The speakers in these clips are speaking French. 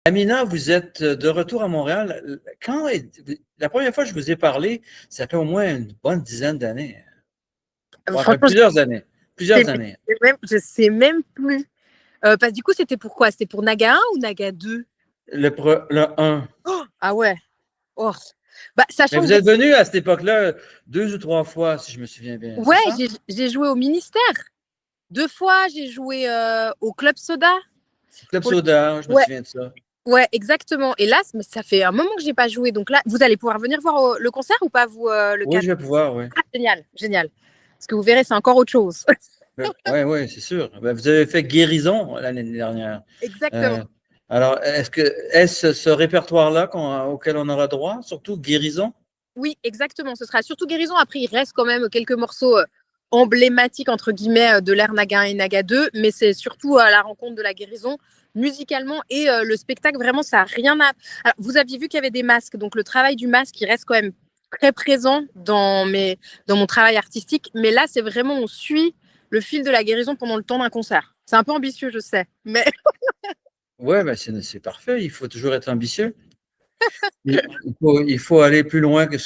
Amina, vous êtes de retour à Montréal. La première fois que je vous ai parlé, ça fait au moins une bonne dizaine d'années. Bon, enfin, Franchement, plusieurs années. je Plusieurs années. je sais même plus. Parce que du coup, c'était pourquoi? C'était pour Naga 1 ou Naga 2? Le 1. Oh, ah ouais. Oh. Bah, Mais sachant que vous êtes venu à cette époque-là 2 ou 3 fois, si je me souviens bien. C'est ouais, ça? j'ai joué au ministère 2 fois. J'ai joué au Club Soda. Club Pour le- Soda, je me Ouais, souviens de ça. ouais, exactement. Et là, ça fait un moment que j'ai pas joué. Donc là, vous allez pouvoir venir voir le concert ou pas, vous, le Oui, 4? je vais pouvoir, oui. Ah, génial, génial. Parce que vous verrez, c'est encore autre chose. Oui, oui, c'est sûr. Ben, vous avez fait Guérison l'année dernière. Exactement. Euh, alors, est-ce ce répertoire-là auquel on aura droit, surtout Guérison? Oui, exactement. Ce sera surtout Guérison. Après, il reste quand même quelques morceaux emblématiques, entre guillemets, de l'ère Naga 1 et Naga 2. Mais c'est surtout à la rencontre de la Guérison, musicalement. Et le spectacle, vraiment, ça n'a rien à... Alors, vous aviez vu qu'il y avait des masques. Donc, le travail du masque, il reste quand même très présent dans mon travail artistique. Mais là, c'est vraiment, on suit le fil de la guérison pendant le temps d'un concert. C'est un peu ambitieux, je sais. Mais Oui, ben c'est parfait. Il faut toujours être ambitieux. Il faut aller plus loin que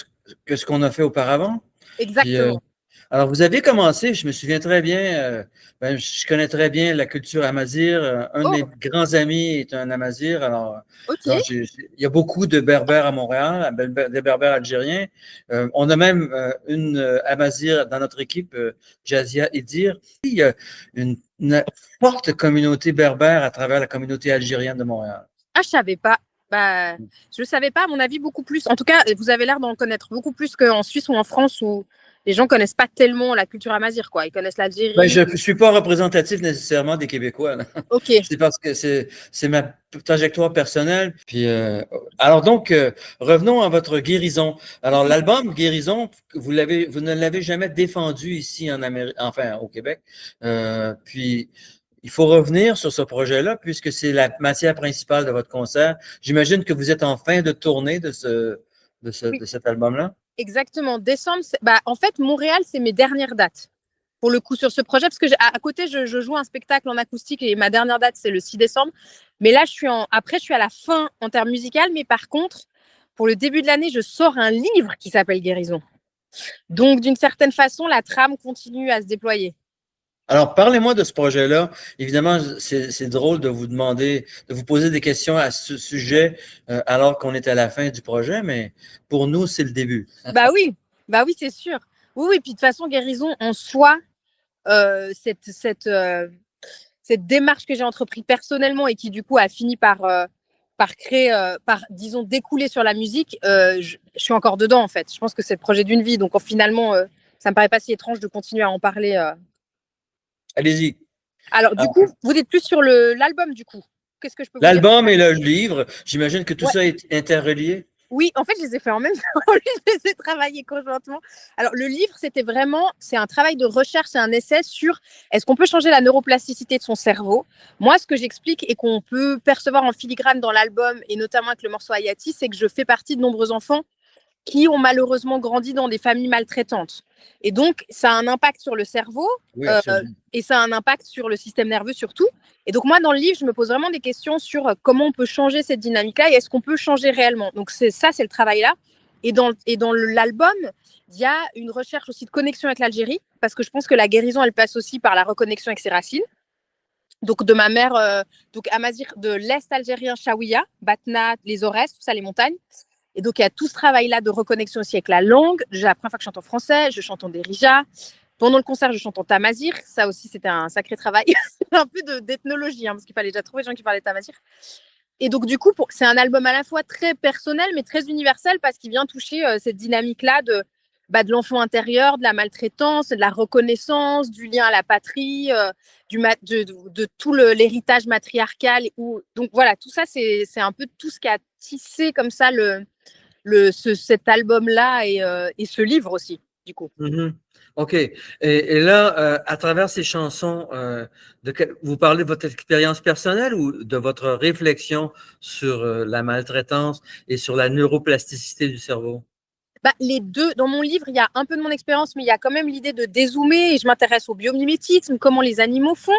ce qu'on a fait auparavant. Puis, exactement. alors, vous avez commencé, je me souviens très bien, ben, je connais très bien la culture amazigh. Un de mes Oh, grands amis est un amazigh. ok. Alors, il y a beaucoup de berbères à Montréal, des berbères algériens. On a même une amazigh dans notre équipe, Jazia Idir. Il y a une forte communauté berbère à travers la communauté algérienne de Montréal. Ah, je savais pas. Bah, je savais pas, à mon avis, beaucoup plus. En tout cas, vous avez l'air d'en connaître beaucoup plus qu'en Suisse ou en France où les gens connaissent pas tellement la culture amazigh, quoi. Ils connaissent Ben, l'Algérie. je ne suis pas représentatif nécessairement des Québécois, là. Ok. C'est parce que c'est ma trajectoire personnelle. Puis, alors donc, revenons à votre guérison. Alors, l'album Guérison, vous ne l'avez jamais défendu ici en Amérique, enfin au Québec. Puis, il faut revenir sur ce projet-là puisque c'est la matière principale de votre concert. J'imagine que vous êtes en fin de tournée Oui, de cet album-là. exactement. Décembre, bah, en fait, Montréal, c'est mes dernières dates. Pour le coup, sur ce projet, parce que à côté, je joue un spectacle en acoustique et ma dernière date, c'est le 6 décembre. Mais là, après, je suis à la fin en termes musicaux. Mais par contre, pour le début de l'année, je sors un livre qui s'appelle Guérison. Donc, d'une certaine façon, la trame continue à se déployer. Alors, parlez-moi de ce projet-là. Évidemment, c'est drôle de vous demander, de vous poser des questions à ce sujet alors qu'on est à la fin du projet, mais pour nous, c'est le début. Bah oui, c'est sûr. Oui, oui, puis de toute façon, guérison en soi, euh, cette, cette, euh, cette démarche que j'ai entreprise personnellement et qui du coup a fini par créer, disons, découler sur la musique, je suis encore dedans en fait. Je pense que c'est le projet d'une vie. Donc finalement, ça me paraît pas si étrange de continuer à en parler. Allez-y. Alors du Alors, coup, vous êtes plus sur l'album du coup. Qu'est-ce que je peux vous dire? l'album et le livre, j'imagine que tout Ouais. ça est interrelié. Oui, en fait, je les ai fait en même temps. Je les ai travaillés conjointement. Alors, le livre, c'est un travail de recherche, c'est un essai sur est-ce qu'on peut changer la neuroplasticité de son cerveau. Moi, ce que j'explique et qu'on peut percevoir en filigrane dans l'album, et notamment avec le morceau Hayati, c'est que je fais partie de nombreux enfants qui ont malheureusement grandi dans des familles maltraitantes. Et donc, ça a un impact sur le cerveau Oui, euh, absolument. et ça a un impact sur le système nerveux surtout. Et donc, moi, dans le livre, je me pose vraiment des questions sur comment on peut changer cette dynamique-là et est-ce qu'on peut changer réellement. Donc, c'est le travail-là. Et dans l'album, il y a une recherche aussi de connexion avec l'Algérie, parce que je pense que la guérison, elle passe aussi par la reconnexion avec ses racines. Donc, de ma mère, donc Amazigh, de l'Est algérien, Chaouia, Batna, les Aurès, tout ça, les montagnes. Et donc, il y a tout ce travail-là de reconnexion aussi avec la langue. Déjà, la première fois que je chante en français, je chante en dérija. Pendant le concert, je chante en tamazigh. Ça aussi, c'était un sacré travail. Un peu d'ethnologie, parce qu'il fallait déjà trouver des gens qui parlaient tamazigh. Et donc, du coup, c'est un album à la fois très personnel, mais très universel, parce qu'il vient toucher cette dynamique-là de l'enfant intérieur, de la maltraitance, de la reconnaissance, du lien à la patrie, de tout l'héritage matriarcal. Donc, voilà, tout ça, c'est un peu tout ce qui a tissé comme ça cet album-là et ce livre aussi, du coup. Mhm. OK. Et là, à travers ces chansons, vous parlez de votre expérience personnelle ou de votre réflexion sur la maltraitance et sur la neuroplasticité du cerveau? Bah, les deux, dans mon livre, il y a un peu de mon expérience, mais il y a quand même l'idée de dézoomer et je m'intéresse au biomimétisme, comment les animaux font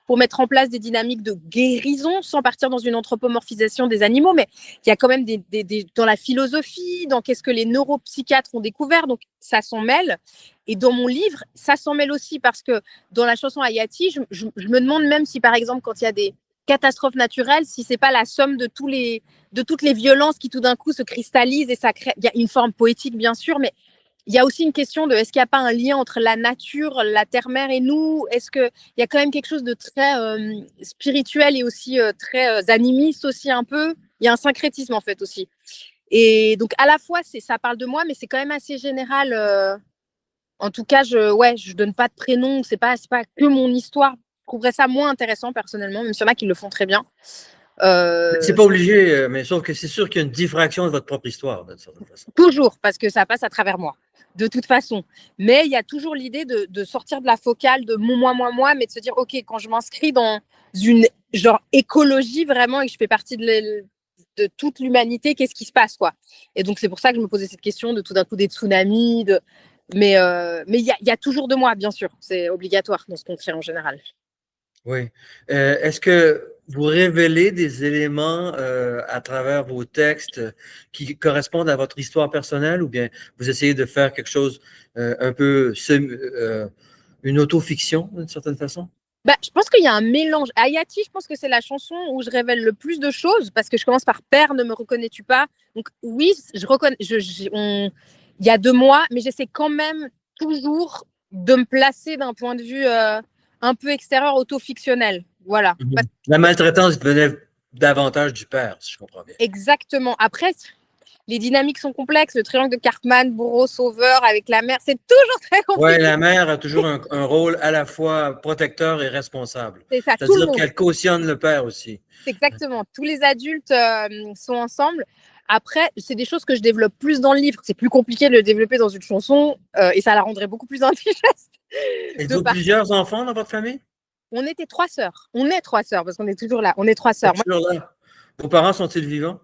pour mettre en place des dynamiques de guérison sans partir dans une anthropomorphisation des animaux. Mais il y a quand même dans la philosophie, dans qu'est-ce que les neuropsychiatres ont découvert, donc ça s'en mêle. Et dans mon livre, ça s'en mêle aussi parce que dans la chanson Hayati, je me demande même si, par exemple, quand il y a des catastrophes naturelles, si c'est pas la somme de toutes les violences qui tout d'un coup se cristallisent et ça crée. Il y a une forme poétique bien sûr, mais il y a aussi une question de est-ce qu'il n'y a pas un lien entre la nature, la terre-mère et nous? Est-ce qu'il y a quand même quelque chose de très spirituel et aussi très animiste aussi un peu? Il y a un syncrétisme en fait aussi. Et donc à la fois ça parle de moi, mais c'est quand même assez général. En tout cas, je donne pas de prénom. C'est pas que mon histoire. Je trouverais ça moins intéressant personnellement, même s'il y en a qui le font très bien. C'est pas obligé, mais sauf que c'est sûr qu'il y a une diffraction de votre propre histoire, d'une certaine façon. Toujours, parce que ça passe à travers moi, de toute façon. Mais il y a toujours l'idée de sortir de la focale de mon moi, mais de se dire, OK, quand je m'inscris dans une genre écologie vraiment et que je fais partie de toute l'humanité, qu'est-ce qui se passe, quoi? Et donc, c'est pour ça que je me posais cette question de tout d'un coup des tsunamis. Mais il y a toujours de moi, bien sûr. C'est obligatoire dans ce qu'on fait en général. Oui. Est-ce que vous révélez des éléments à travers vos textes qui correspondent à votre histoire personnelle ou bien vous essayez de faire quelque chose un peu une autofiction d'une certaine façon? Bah, je pense qu'il y a un mélange. Hayati, je pense que c'est la chanson où je révèle le plus de choses parce que je commence par Père, ne me reconnais-tu pas? Donc oui, je reconnais. Il y a de moi, mais j'essaie quand même toujours de me placer d'un point de vue un peu extérieur, auto-fictionnel. Voilà. La maltraitance venait davantage du père, si je comprends bien. Exactement. Après, les dynamiques sont complexes. Le triangle de Cartman, bourreau, sauveur avec la mère, c'est toujours très compliqué. Oui, la mère a toujours un rôle à la fois protecteur et responsable. C'est ça, tout le C'est-à-dire monde. qu'elle cautionne le père aussi. Exactement. Tous les adultes sont ensemble. Après, c'est des choses que je développe plus dans le livre. C'est plus compliqué de le développer dans une chanson et ça la rendrait beaucoup plus indigeste. Êtes-vous plusieurs enfants dans votre famille? On était 3 sœurs. On est 3 sœurs parce qu'on est toujours là. On est 3 sœurs. Toujours là. Vos parents sont-ils vivants?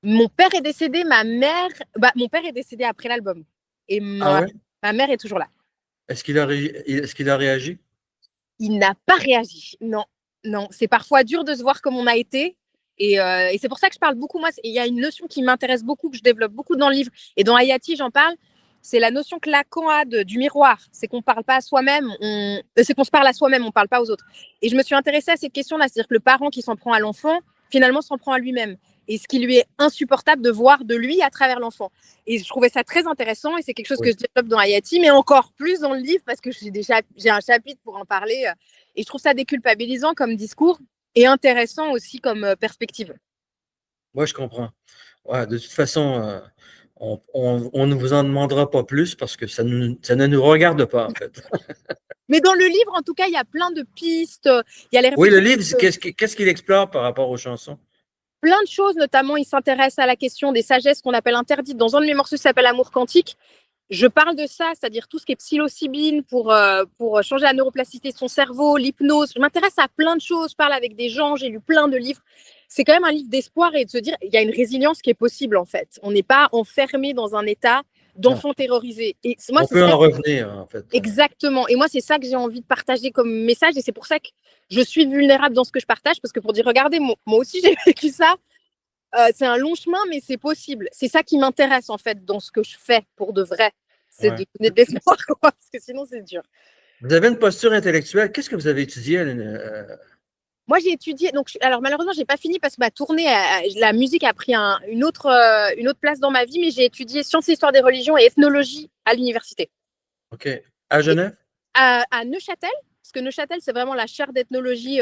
Mon père est décédé, mon père est décédé après l'album. Et ma mère est toujours là. Est-ce qu'il a réagi? Il n'a pas réagi. Non, non. C'est parfois dur de se voir comme on a été. Et c'est pour ça que je parle beaucoup. Moi, il y a une notion qui m'intéresse beaucoup, que je développe beaucoup dans le livre. Et dans Hayati, j'en parle. C'est la notion que Lacan a du miroir. C'est qu'on ne parle pas à soi-même. C'est qu'on se parle à soi-même, on ne parle pas aux autres. Et je me suis intéressée à cette question-là. C'est-à-dire que le parent qui s'en prend à l'enfant, finalement, s'en prend à lui-même. Et ce qui lui est insupportable de voir de lui à travers l'enfant. Et je trouvais ça très intéressant. Et c'est quelque chose que je développe dans Hayati, mais encore plus dans le livre parce que j'ai un chapitre pour en parler. Et je trouve ça déculpabilisant comme discours et intéressant aussi comme perspective. Moi, je comprends. Ouais, de toute façon, on ne vous en demandera pas plus parce que ça ne nous regarde pas, en fait. Mais dans le livre, en tout cas, il y a plein de pistes. Il y a les Oui, le livre, qu'est-ce qu'il explore par rapport aux chansons? Plein de choses, notamment, il s'intéresse à la question des sagesses qu'on appelle interdites. Dans un de mes morceaux qui s'appelle Amour quantique, je parle de ça, c'est-à-dire tout ce qui est psilocybine pour changer la neuroplasticité de son cerveau, l'hypnose. Je m'intéresse à plein de choses, je parle avec des gens, j'ai lu plein de livres. C'est quand même un livre d'espoir et de se dire il y a une résilience qui est possible en fait. On n'est pas enfermé dans un état d'enfant terrorisé. Et moi, on peut en revenir en fait. Exactement. Et moi, c'est ça que j'ai envie de partager comme message et c'est pour ça que je suis vulnérable dans ce que je partage parce que pour dire regardez, moi aussi j'ai vécu ça. C'est un long chemin, mais c'est possible. C'est ça qui m'intéresse en fait dans ce que je fais pour de vrai. C'est de donner de l'espoir, parce que sinon c'est dur. Vous avez une posture intellectuelle. Qu'est-ce que vous avez étudié? Moi, j'ai étudié. Alors malheureusement, j'ai pas fini parce que ma tournée, la musique a pris une autre place dans ma vie, mais j'ai étudié sciences et histoire des religions et ethnologie à l'université. OK. À Genève? À Neuchâtel. Parce que Neuchâtel, c'est vraiment la chaire d'ethnologie.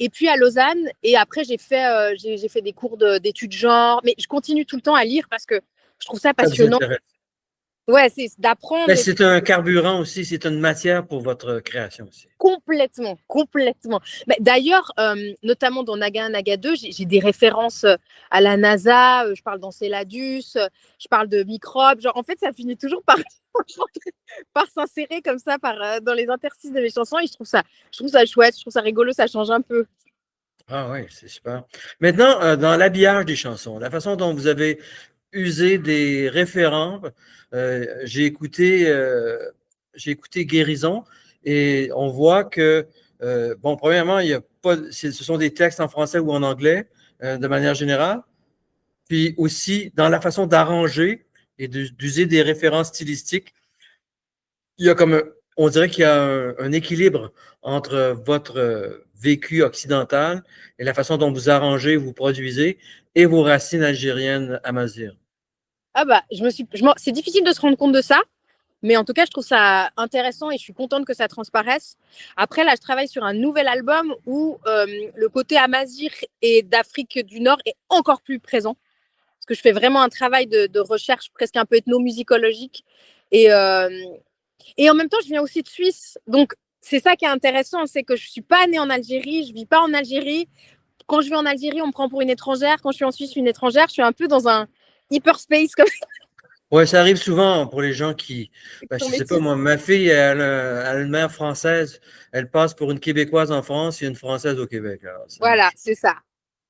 Et puis à Lausanne. Et après, j'ai fait des cours d'études genre. Mais je continue tout le temps à lire parce que je trouve ça passionnant. Ouais, c'est d'apprendre. Mais c'est un carburant aussi, c'est une matière pour votre création aussi. Complètement, complètement. Mais d'ailleurs, notamment dans Naga Naga 2, j'ai des références à la NASA, je parle d'Enceladus, je parle de microbes. Genre, en fait, ça finit toujours par, par s'insérer comme ça dans les interstices de mes chansons et je trouve ça chouette, je trouve ça rigolo, ça change un peu. Ah oui, c'est super. Maintenant, dans l'habillage des chansons, la façon dont vous avez user des référents. J'ai écouté Guérison et on voit que, bon, premièrement, il y a pas, ce sont des textes en français ou en anglais de manière générale. Puis aussi, dans la façon d'arranger et d'user des références stylistiques, il y a comme, on dirait qu'il y a un équilibre entre votre vécu occidental et la façon dont vous arrangez, vous produisez et vos racines algériennes amazières. Ah bah, c'est difficile de se rendre compte de ça, mais en tout cas, je trouve ça intéressant et je suis contente que ça transparaisse. Après, là, je travaille sur un nouvel album où le côté amazigh et d'Afrique du Nord est encore plus présent. Parce que je fais vraiment un travail de recherche presque un peu ethnomusicologique. Et en même temps, je viens aussi de Suisse. Donc, c'est ça qui est intéressant, c'est que je ne suis pas née en Algérie, je ne vis pas en Algérie. Quand je vais en Algérie, on me prend pour une étrangère. Quand je suis en Suisse, je suis une étrangère. Je suis un peu dans un hyperspace comme ça. Oui, ça arrive souvent pour les gens qui, ben, je Sont sais pas, métis. moi, ma fille, elle a une mère française, elle passe pour une Québécoise en France et une Française au Québec. Alors, ça Voilà, marche. c'est ça.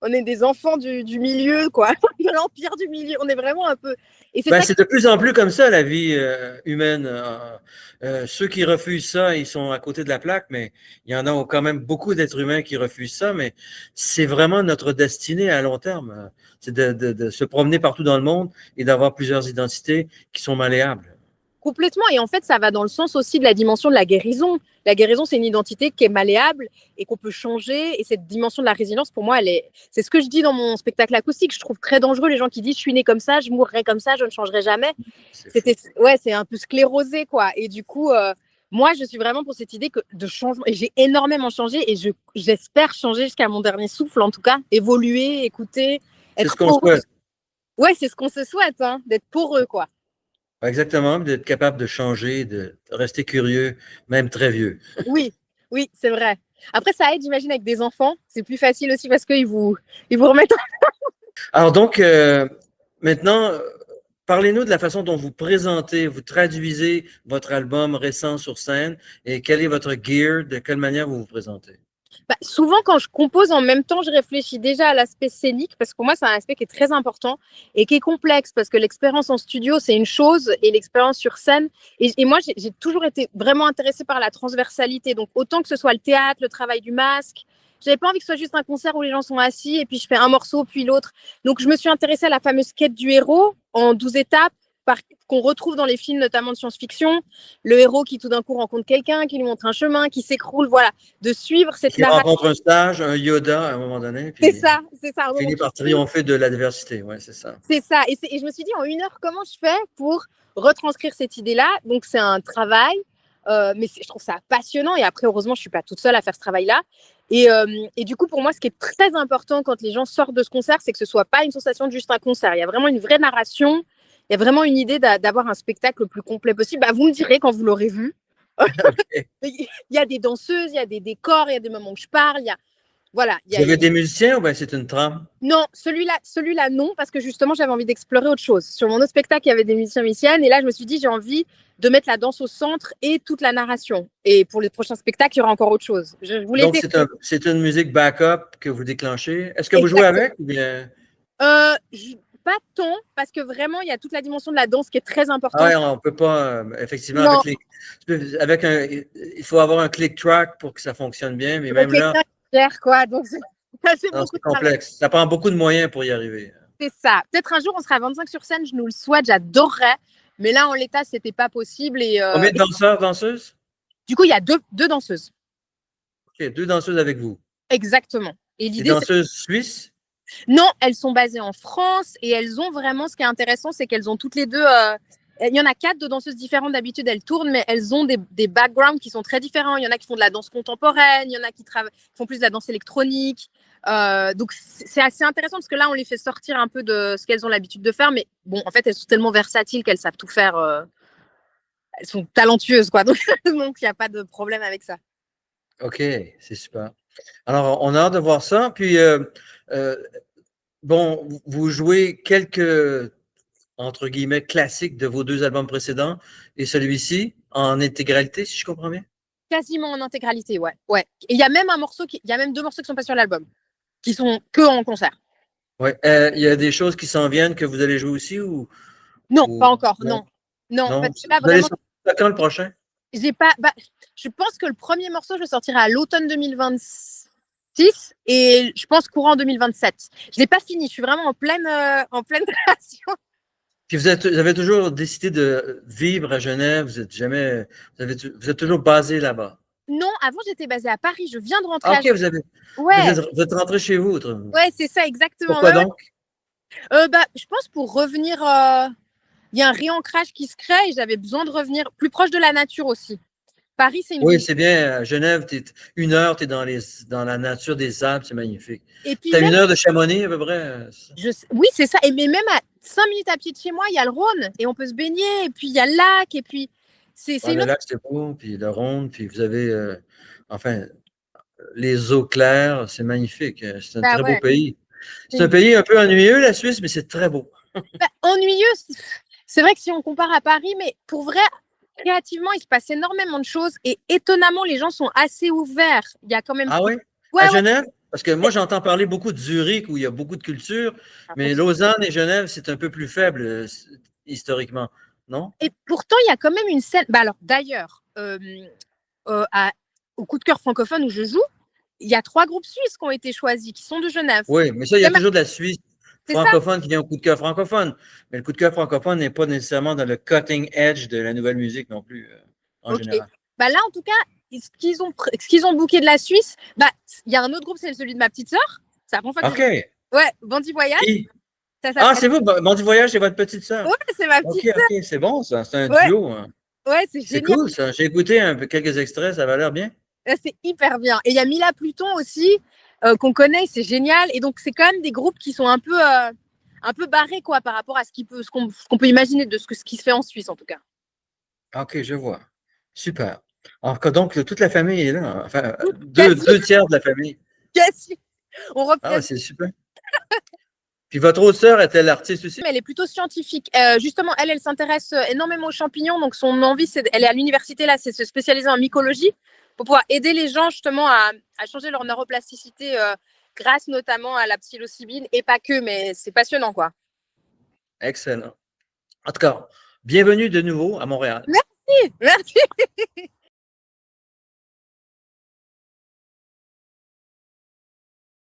On est des enfants du milieu, quoi, de l'empire du milieu. On est vraiment un peu. Et c'est Ben, ça qui. c'est de plus en plus comme ça, la vie humaine. Ceux qui refusent ça, ils sont à côté de la plaque, mais il y en a quand même beaucoup d'êtres humains qui refusent ça, mais c'est vraiment notre destinée à long terme. C'est de se promener partout dans le monde et d'avoir plusieurs identités qui sont malléables. Complètement. Et en fait, ça va dans le sens aussi de la dimension de la guérison. La guérison, c'est une identité qui est malléable et qu'on peut changer. Et cette dimension de la résilience, pour moi, c'est ce que je dis dans mon spectacle acoustique. Je trouve très dangereux les gens qui disent je suis né comme ça, je mourrai comme ça, je ne changerai jamais. C'est fou. Ouais, c'est un peu sclérosé, quoi. Et du coup, moi, je suis vraiment pour cette idée de changement. Et j'ai énormément changé et j'espère changer jusqu'à mon dernier souffle, en tout cas. Évoluer, écouter, C'est ce être qu'on poreux. souhaite. Ouais, c'est ce qu'on se souhaite, hein, d'être poreux, quoi. Exactement, d'être capable de changer, de rester curieux, même très vieux. Oui, oui, c'est vrai. Après, ça aide, j'imagine, avec des enfants. C'est plus facile aussi parce qu'ils vous remettent. Alors donc, maintenant, parlez-nous de la façon dont vous présentez, vous traduisez votre album récent sur scène et quel est votre gear, de quelle manière vous vous présentez. Bah, souvent, quand je compose en même temps, je réfléchis déjà à l'aspect scénique parce que pour moi, c'est un aspect qui est très important et qui est complexe parce que l'expérience en studio, c'est une chose et l'expérience sur scène. Et moi, j'ai toujours été vraiment intéressée par la transversalité. Donc, autant que ce soit le théâtre, le travail du masque, j'avais pas envie que ce soit juste un concert où les gens sont assis et puis je fais un morceau puis l'autre. Donc, je me suis intéressée à la fameuse quête du héros en 12 étapes qu'on retrouve dans les films, notamment de science-fiction. Le héros qui tout d'un coup rencontre quelqu'un, qui lui montre un chemin, qui s'écroule, voilà, de suivre cette Qui narration. rencontre un stage, un Yoda à un moment donné, C'est puis ça, c'est ça. finit par triompher de l'adversité. Oui, c'est ça. C'est ça. Et je me suis dit, en 1 heure, comment je fais pour retranscrire cette idée-là? Donc, c'est un travail, mais je trouve ça passionnant. Et après, heureusement, je ne suis pas toute seule à faire ce travail-là. Et du coup, pour moi, ce qui est très important quand les gens sortent de ce concert, c'est que ce ne soit pas une sensation de juste un concert. Il y a vraiment une vraie narration. Il y a vraiment une idée d'avoir un spectacle le plus complet possible. Bah, vous me direz quand vous l'aurez vu. Okay. Il y a des danseuses, il y a des décors, il y a des moments où je parle. Voilà, Vous avez des musiciens ou bien c'est une trame? Non, celui-là, non, parce que justement, j'avais envie d'explorer autre chose. Sur mon autre spectacle, il y avait des musiciens musiciennes, et là, je me suis dit, j'ai envie de mettre la danse au centre et toute la narration. Et pour les prochains spectacles, il y aura encore autre chose. Je voulais Donc, c'est une musique backup que vous déclenchez. Est-ce que vous jouez exactement. avec ou bien... Pas tant, parce que vraiment, il y a toute la dimension de la danse qui est très Ah importante. ouais, on ne peut pas, effectivement, Non, il faut avoir un click track pour que ça fonctionne bien, mais même là, quelqu'un qui gère, quoi. Donc, ça fait beaucoup c'est de travail. complexe. Ça prend beaucoup de moyens pour y arriver. C'est ça. Peut-être un jour, on sera à 25 sur scène, je nous le souhaite, j'adorerais. Mais là, en l'état, c'était pas possible. Combien de danseurs, danseuses? Du coup, il y a deux danseuses. OK, 2 danseuses avec vous. Exactement. Et Des l'idée, c'est danseuses suisses? non, elles sont basées en France et elles ont vraiment, ce qui est intéressant, c'est qu'elles ont toutes les deux, il y en a 4 de danseuses différentes d'habitude, elles tournent, mais elles ont des backgrounds qui sont très différents. Il y en a qui font de la danse contemporaine, il y en a qui font plus de la danse électronique. Donc, c'est assez intéressant parce que là, on les fait sortir un peu de ce qu'elles ont l'habitude de faire, mais bon, en fait, elles sont tellement versatiles qu'elles savent tout faire. Elles sont talentueuses, quoi. Donc, il n'y a pas de problème avec ça. OK, c'est super. Alors, on a hâte de voir ça. Puis, euh, bon, vous jouez quelques, entre guillemets, classiques de vos 2 albums précédents et celui-ci en intégralité, si je comprends bien? Quasiment en intégralité, ouais. Ouais. Et il y a même 2 morceaux qui sont pas sur l'album, qui sont que en concert. Ouais. Il y a des choses qui s'en viennent que vous allez jouer aussi Non, pas ou encore, non? non. Non, Non? parce que là, Vous allez vraiment, sortir ça quand le prochain? j'ai pas. Bah, je pense que le premier morceau, je le sortirai à l'automne 2026 et je pense courant 2027. Je l'ai pas fini, je suis vraiment en pleine création. Puis vous avez toujours décidé de vivre à Genève, vous êtes toujours basé là-bas. Non, avant, j'étais basée à Paris, je viens de Ah, rentrer à OK, Genève. Ouais, vous êtes rentré chez vous. ouais, c'est ça, exactement. Pourquoi Ouais, ouais. donc? Bah, je pense pour revenir, il y a un réancrage qui se crée et j'avais besoin de revenir plus proche de la nature aussi. Paris, c'est une Oui, ville. c'est bien. À Genève, 1 heure, tu es dans la nature des Alpes, c'est magnifique. Et puis Tu as même, 1 heure de Chamonix à peu près? oui, c'est ça. Et mais même à 5 minutes à pied de chez moi, il y a le Rhône et on peut se baigner. Et puis il y a le lac. Et puis c'est Ah, une le autre. lac, c'est beau, puis le Rhône, puis vous avez, enfin, les eaux claires, c'est magnifique. C'est un Bah très beau ouais. pays. C'est C'est un pays un peu ennuyeux, la Suisse, mais c'est très beau. ennuyeux. C'est vrai que si on compare à Paris, mais pour vrai, créativement, il se passe énormément de choses. Et étonnamment, les gens sont assez ouverts. Il y a quand même. Ah oui? Ouais, À ouais. Genève? Parce que moi, j'entends parler beaucoup de Zurich, où il y a beaucoup de culture, mais Lausanne et Genève, c'est un peu plus faible historiquement, non? Et pourtant, il y a quand même une scène. Bah alors, d'ailleurs, au coup de cœur francophone où je joue, il y a 3 groupes suisses qui ont été choisis, qui sont de Genève. Oui, mais ça, il y a toujours de la Suisse C'est ça. francophone qui vient au coup de cœur francophone. Mais le coup de cœur francophone n'est pas nécessairement dans le cutting edge de la nouvelle musique non plus, en Ok. général. Bah là, en tout cas, ce qu'ils ont booké de la Suisse, bah il y a un autre groupe, c'est celui de ma petite sœur. C'est la première fois que je. OK. Ouais, Bandit Voyage. Qui? Ça Ah, s'appelle. c'est vous, Bon Voyage, c'est votre petite sœur. Ouais, c'est ma OK, petite sœur. OK, c'est bon, ça. C'est un Ouais, duo, hein. ouais, c'est C'est génial. cool, ça. J'ai écouté quelques extraits, ça va l'air bien. C'est hyper bien. Et il y a Mila Pluton aussi, qu'on connaît, c'est génial. Et donc, c'est quand même des groupes qui sont un peu barrés, quoi, par rapport à ce qu'on peut imaginer de ce qui se fait en Suisse, en tout cas. OK, je vois. Super. Donc, toute la famille est là. Enfin, Quasi, deux tiers de la famille. quasi. On Ah, ouais, représente. c'est super. Puis votre autre sœur est-elle artiste aussi? Elle est plutôt scientifique. Justement, elle s'intéresse énormément aux champignons. Donc, son envie, elle est à l'université, là, c'est se spécialiser en mycologie pour pouvoir aider les gens, justement, à changer leur neuroplasticité grâce notamment à la psilocybine et pas que, mais c'est passionnant, quoi. Excellent. En tout cas, bienvenue de nouveau à Montréal. Merci, merci.